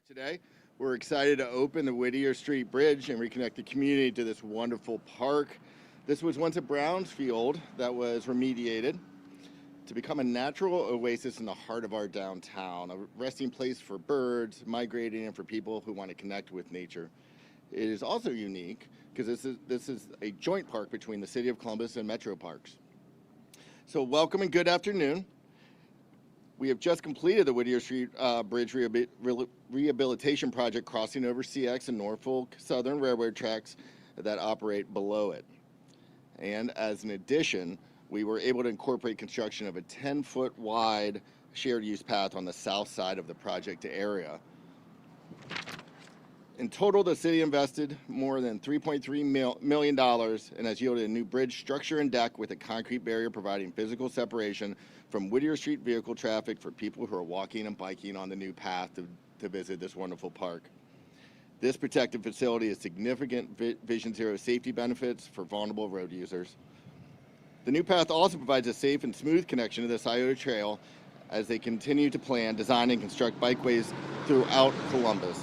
Today, we're excited to open the Whittier Street Bridge and reconnect the community to this wonderful park. This was once a brownfield that was remediated to become a natural oasis in the heart of our downtown, a resting place for birds migrating and for people who want to connect with nature. It is also unique because this is a joint park between the City of Columbus and Metro Parks. So welcome and good afternoon. We have just completed the Whittier Street Bridge rehabilitation project crossing over CX and Norfolk Southern Railroad tracks that operate below it. And as an addition, we were able to incorporate construction of a 10-foot wide shared use path on the south side of the project area. In total, the city invested more than $3.3 million and has yielded a new bridge structure and deck with a concrete barrier providing physical separation from Whittier Street vehicle traffic for people who are walking and biking on the new path to visit this wonderful park. This protected facility has significant Vision Zero safety benefits for vulnerable road users. The new path also provides a safe and smooth connection to the Scioto Trail as they continue to plan, design, and construct bikeways throughout Columbus.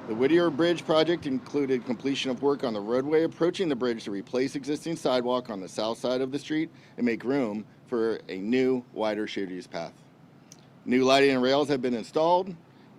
The Whittier Bridge project included completion of work on the roadway approaching the bridge to replace existing sidewalk on the south side of the street and make room for a new, wider shared use path. New lighting and rails have been installed.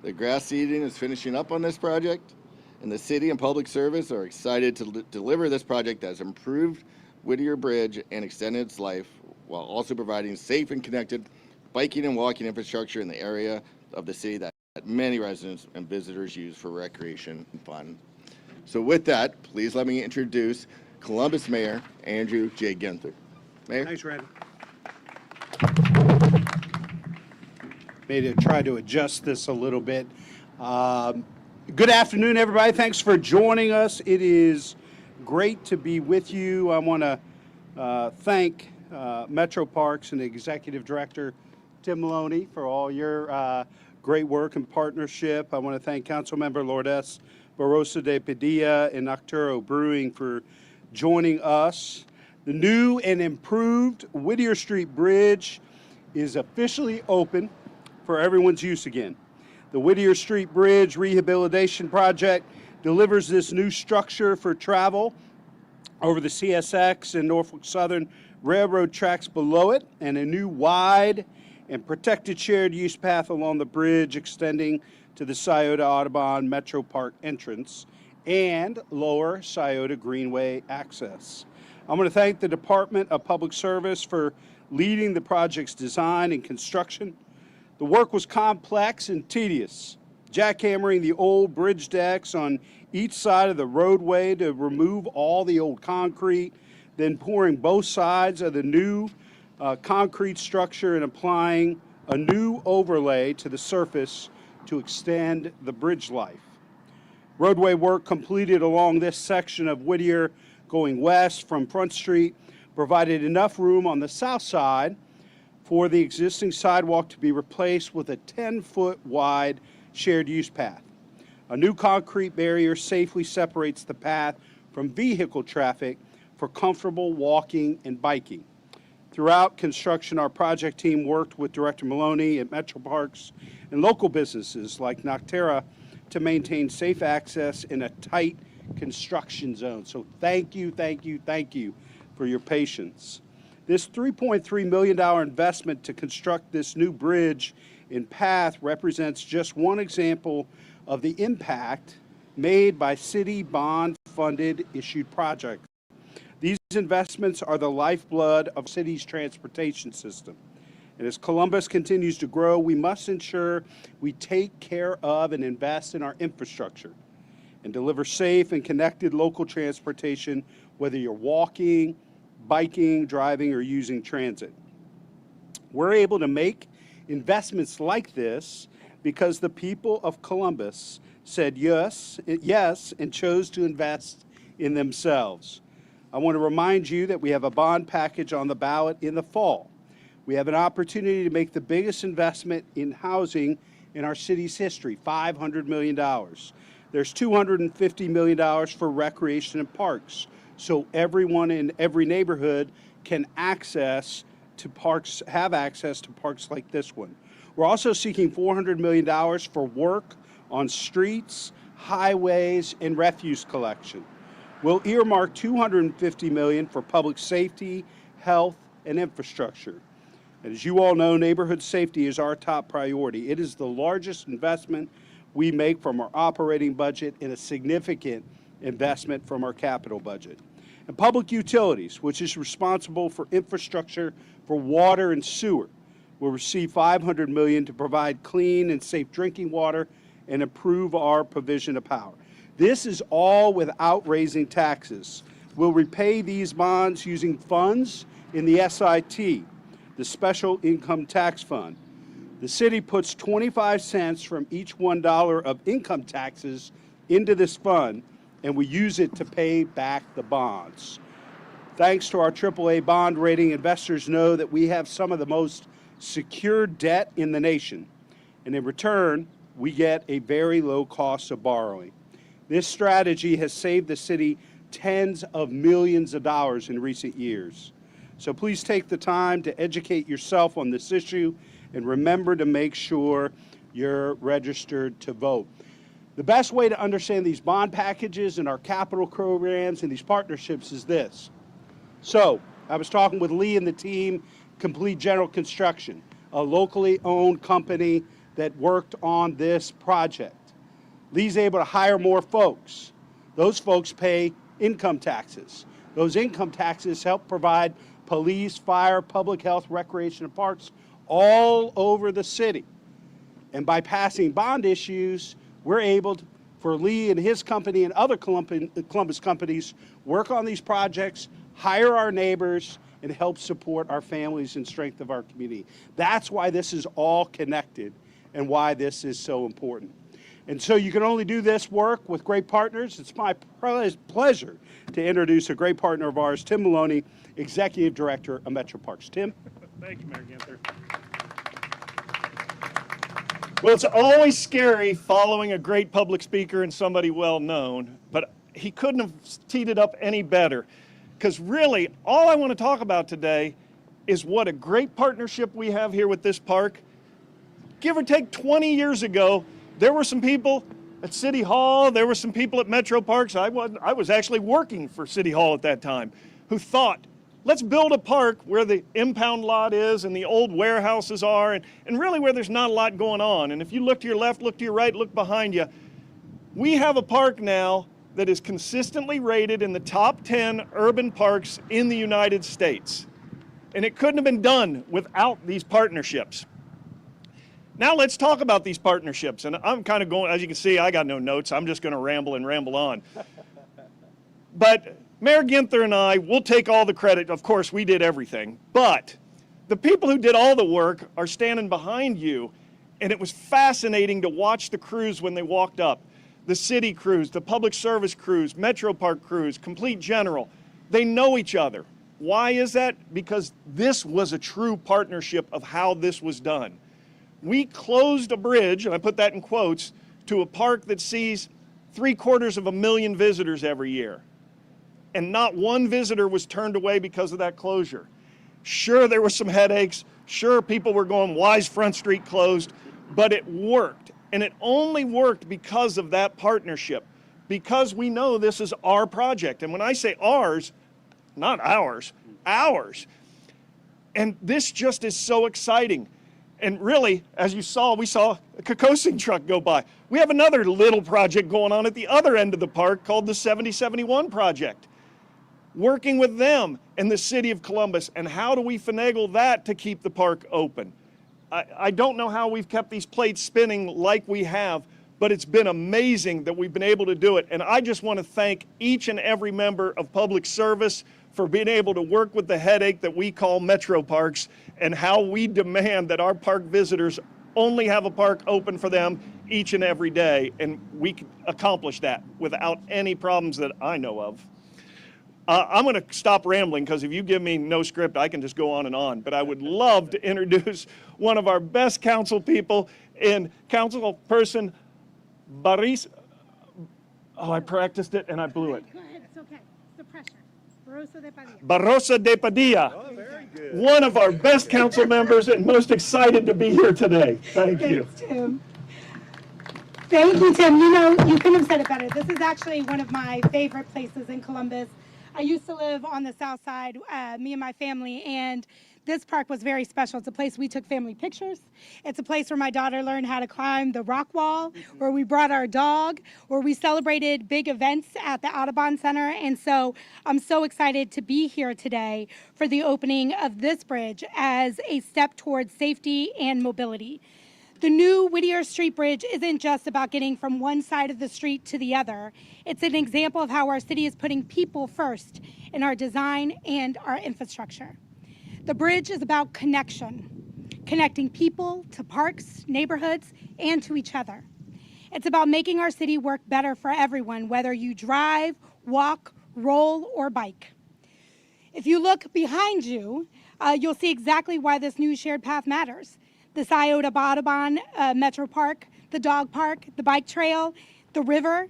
The grass seeding is finishing up on this project, and the city and public service are excited to deliver this project that has improved Whittier Bridge and extended its life while also providing safe and connected biking and walking infrastructure in the area of the city that many residents and visitors use for recreation and fun. So with that, please let me introduce Columbus Mayor Andrew J. Ginther. Mayor? Thanks, Randy. Maybe to try to adjust this a little bit. Good afternoon, everybody. Thanks for joining us. It is great to be with you. I want to thank Metro Parks and the Executive Director, Tim Maloney, for all your great work and partnership. I want to thank Councilmember Lourdes Barroso de Padilla and Nocturno Brewing for joining us. The new and improved Whittier Street Bridge is officially open for everyone's use again. The Whittier Street Bridge Rehabilitation Project delivers this new structure for travel over the CSX and Norfolk Southern Railroad tracks below it, and a new wide and protected shared use path along the bridge extending to the Scioto Audubon Metro Park entrance and lower Scioto Greenway access. I'm going to thank the Department of Public Service for leading the project's design and construction. The work was complex and tedious, jackhammering the old bridge decks on each side of the roadway to remove all the old concrete, then pouring both sides of the new concrete structure and applying a new overlay to the surface to extend the bridge life. Roadway work completed along this section of Whittier going west from Front Street provided enough room on the south side for the existing sidewalk to be replaced with a 10-foot wide shared use path. A new concrete barrier safely separates the path from vehicle traffic for comfortable walking and biking. Throughout construction, our project team worked with Director Maloney at Metro Parks and local businesses like Nocturno to maintain safe access in a tight construction zone. So thank you for your patience. This $3.3 million investment to construct this new bridge and path represents just one example of the impact made by city bond-funded issued projects. These investments are the lifeblood of the city's transportation system. And as Columbus continues to grow, we must ensure we take care of and invest in our infrastructure and deliver safe and connected local transportation, whether you're walking, biking, driving, or using transit. We're able to make investments like this because the people of Columbus said yes, and chose to invest in themselves. I want to remind you that we have a bond package on the ballot in the fall. We have an opportunity to make the biggest investment in housing in our city's history, $500 million. There's $250 million for recreation and parks, so everyone in every neighborhood can access to parks, have access to parks like this one. We're also seeking $400 million for work on streets, highways, and refuse collection. We'll earmark $250 million for public safety, health, and infrastructure. And as you all know, neighborhood safety is our top priority. It is the largest investment we make from our operating budget and a significant investment from our capital budget. And public utilities, which is responsible for infrastructure for water and sewer, will receive $500 million to provide clean and safe drinking water and improve our provision of power. This is all without raising taxes. We'll repay these bonds using funds in the SIT, the Special Income Tax Fund. The city puts 25 cents from each $1 of income taxes into this fund, and we use it to pay back the bonds. Thanks to our AAA bond rating, investors know that we have some of the most secure debt in the nation, and in return, we get a very low cost of borrowing. This strategy has saved the city tens of millions of dollars in recent years. So please take the time to educate yourself on this issue and remember to make sure you're registered to vote. The best way to understand these bond packages and our capital programs and these partnerships is this. So I was talking with Lee and the team, Complete General Construction, a locally owned company that worked on this project. Lee's able to hire more folks. Those folks pay income taxes. Those income taxes help provide police, fire, public health, recreation, and parks all over the city. And by passing bond issues, we're able to, for Lee and his company and other Columbus companies, work on these projects, hire our neighbors, and help support our families and strength of our community. That's why this is all connected and why this is so important. And so you can only do this work with great partners. It's my pleasure to introduce a great partner of ours, Tim Maloney, Executive Director of Metro Parks. Tim? Thank you, Mayor Ginther. Well, it's always scary following a great public speaker and somebody well-known, but he couldn't have teed it up any better. Because really, all I want to talk about today is what a great partnership we have here with this park. Give or take 20 years ago, there were some people at City Hall, there were some people at Metro Parks, I was actually working for City Hall at that time, who thought, let's build a park where the impound lot is and the old warehouses are, and really where there's not a lot going on. And if you look to your left, look to your right, look behind you, we have a park now that is consistently rated in the top 10 urban parks in the United States. And it couldn't have been done without these partnerships. Now let's talk about these partnerships. And I'm kind of going, as you can see, I got no notes. I'm just going to ramble and ramble on. But Mayor Ginther and I will take all the credit. Of course, we did everything. But the people who did all the work are standing behind you. And it was fascinating to watch the crews when they walked up. The city crews, the public service crews, Metro Park crews, Complete General. They know each other. Why is that? Because this was a true partnership of how this was done. We closed a bridge, and I put that in quotes, to a park that sees 750,000 visitors every year. And not one visitor was turned away because of that closure. Sure, there were some headaches. Sure, people were going, why is Front Street closed? But it worked. And it only worked because of that partnership, because we know this is our project. And when I say ours, not ours, ours. And this just is so exciting. And really, as you saw, we saw a Kokosing truck go by. We have another little project going on at the other end of the park called the 7071 project. Working with them and the city of Columbus, and how do we finagle that to keep the park open? I don't know how we've kept these plates spinning like we have, but it's been amazing that we've been able to do it. And I just want to thank each and every member of public service for being able to work with the headache that we call Metro Parks, and how we demand that our park visitors only have a park open for them each and every day. And we can accomplish that without any problems that I know of. I'm going to stop rambling, because if you give me no script, I can just go on and on. But I would love to introduce one of our best council people in council person, Baris. Oh, I practiced it and I blew it. Go ahead, it's okay. It's the pressure. Barroso de Padilla. Barroso de Padilla. Oh, very good. One of our best council members and most excited to be here today. Thank you. Thanks, Tim. Thank you, Tim. You know, you couldn't have said it better. This is actually one of my favorite places in Columbus. I used to live on the south side, me and my family, and this park was very special. It's a place we took family pictures. It's a place where my daughter learned how to climb the rock wall, where we brought our dog, where we celebrated big events at the Audubon Center. And so I'm so excited to be here today for the opening of this bridge as a step towards safety and mobility. The new Whittier Street Bridge isn't just about getting from one side of the street to the other. It's an example of how our city is putting people first in our design and our infrastructure. The bridge is about connection, connecting people to parks, neighborhoods, and to each other. It's about making our city work better for everyone, whether you drive, walk, roll, or bike. If you look behind you, you'll see exactly why this new shared path matters. The Scioto Audubon Metro Park, the dog park, the bike trail, the river.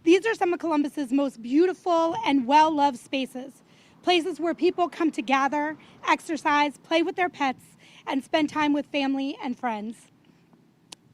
These are some of Columbus's most beautiful and well-loved spaces. Places where people come to gather, exercise, play with their pets, and spend time with family and friends.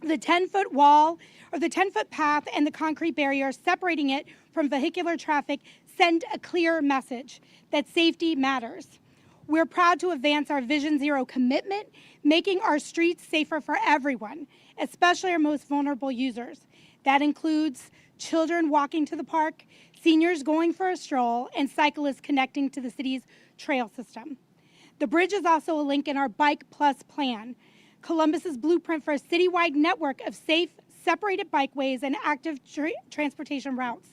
The 10-foot wall or the 10-foot path and the concrete barrier separating it from vehicular traffic send a clear message that safety matters. We're proud to advance our Vision Zero commitment, making our streets safer for everyone, especially our most vulnerable users. That includes children walking to the park, seniors going for a stroll, and cyclists connecting to the city's trail system. The bridge is also a link in our Bike Plus plan, Columbus's blueprint for a citywide network of safe, separated bikeways and active transportation routes.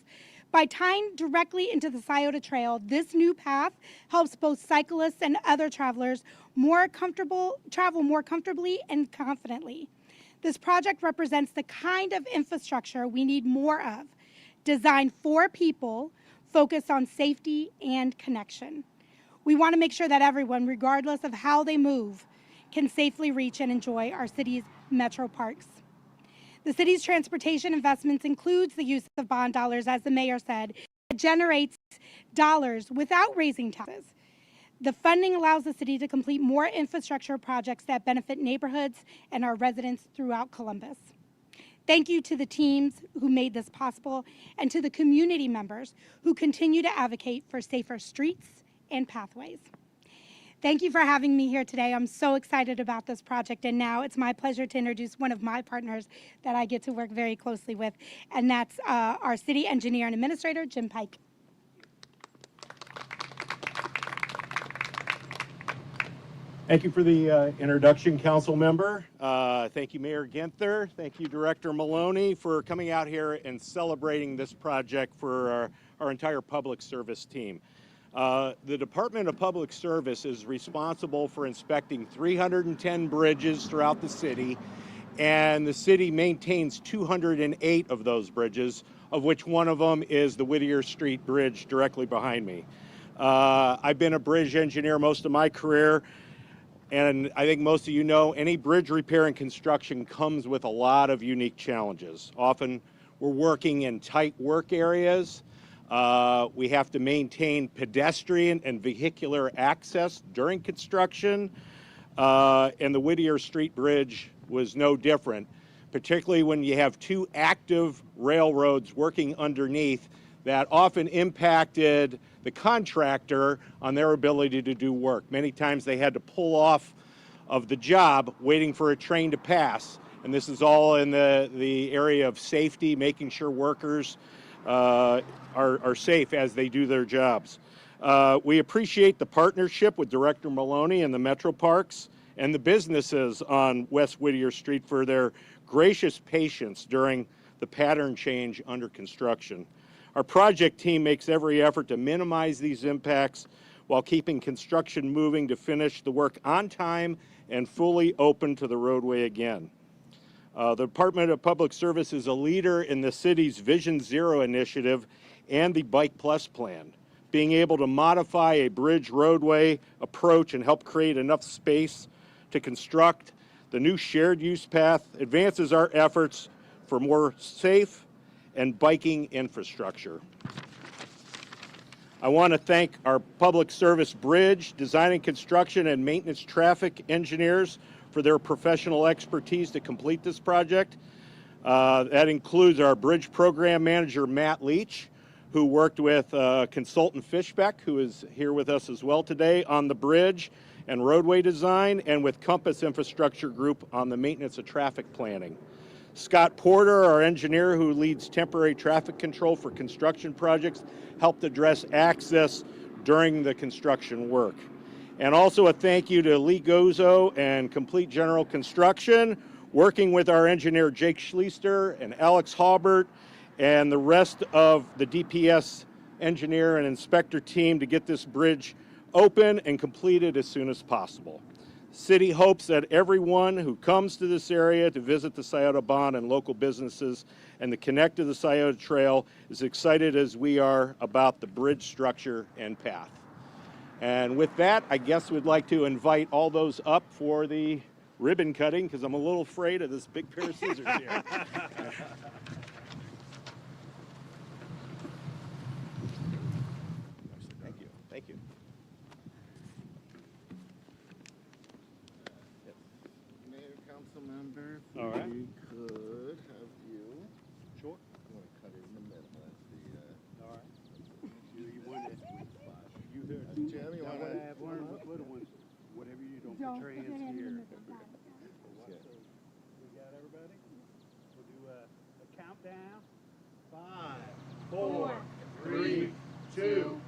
By tying directly into the Scioto Trail, this new path helps both cyclists and other travelers travel more comfortably and confidently. This project represents the kind of infrastructure we need more of, designed for people, focused on safety and connection. We want to make sure that everyone, regardless of how they move, can safely reach and enjoy our city's metro parks. The city's transportation investments includes the use of bond dollars, as the mayor said. It generates dollars without raising taxes. The funding allows the city to complete more infrastructure projects that benefit neighborhoods and our residents throughout Columbus. Thank you to the teams who made this possible and to the community members who continue to advocate for safer streets and pathways. Thank you for having me here today. I'm so excited about this project, and now it's my pleasure to introduce one of my partners that I get to work very closely with, and that's our city engineer and administrator, Jim Pike. Thank you for the introduction, council member. Thank you, Mayor Ginther. Thank you, Director Maloney, for coming out here and celebrating this project for our entire public service team. The Department of Public Service is responsible for inspecting 310 bridges throughout the city, and the city maintains 208 of those bridges, of which one of them is the Whittier Street Bridge directly behind me. I've been a bridge engineer most of my career, and I think most of you know any bridge repair and construction comes with a lot of unique challenges. Often we're working in tight work areas. We have to maintain pedestrian and vehicular access during construction, and the Whittier Street Bridge was no different, particularly when you have two active railroads working underneath that often impacted the contractor on their ability to do work. Many times they had to pull off of the job waiting for a train to pass, and this is all in the area of safety, making sure workers are safe as they do their jobs. We appreciate the partnership with Director Maloney and the Metro Parks and the businesses on West Whittier Street for their gracious patience during the pattern change under construction. Our project team makes every effort to minimize these impacts while keeping construction moving to finish the work on time and fully open to the roadway again. The Department of Public Service is a leader in the city's Vision Zero initiative and the Bike Plus plan. Being able to modify a bridge roadway approach and help create enough space to construct the new shared use path advances our efforts for more safe and biking infrastructure. I want to thank our public service bridge, design and construction, and maintenance traffic engineers for their professional expertise to complete this project. That includes our bridge program manager, Matt Leach, who worked with consultant Fishbeck, who is here with us as well today on the bridge and roadway design, and with Compass Infrastructure Group on the maintenance of traffic planning. Scott Porter, our engineer who leads temporary traffic control for construction projects, helped address access during the construction work. And also a thank you to Lee Gozo and Complete General Construction, working with our engineer Jake Schleister and Alex Haubert and the rest of the DPS engineer and inspector team to get this bridge open and completed as soon as possible. City hopes that everyone who comes to this area to visit the Scioto Bond and local businesses and to connect to the Scioto Trail is excited as we are about the bridge structure and path. And with that, I guess we'd like to invite all those up for the ribbon cutting, because I'm a little afraid of this big pair of scissors here. Thank you. Thank you. Mayor, council member, if All right. we could have you. Sure. I'm going to cut it in the middle. That's the. All right. You want that sweet spot. You heard Jim, you want to to? have one of the little ones. Whatever you don't Don't put your put your hands hand in here. the middle. Got it. We got everybody? We'll do a countdown. 5, 4, 3, 2,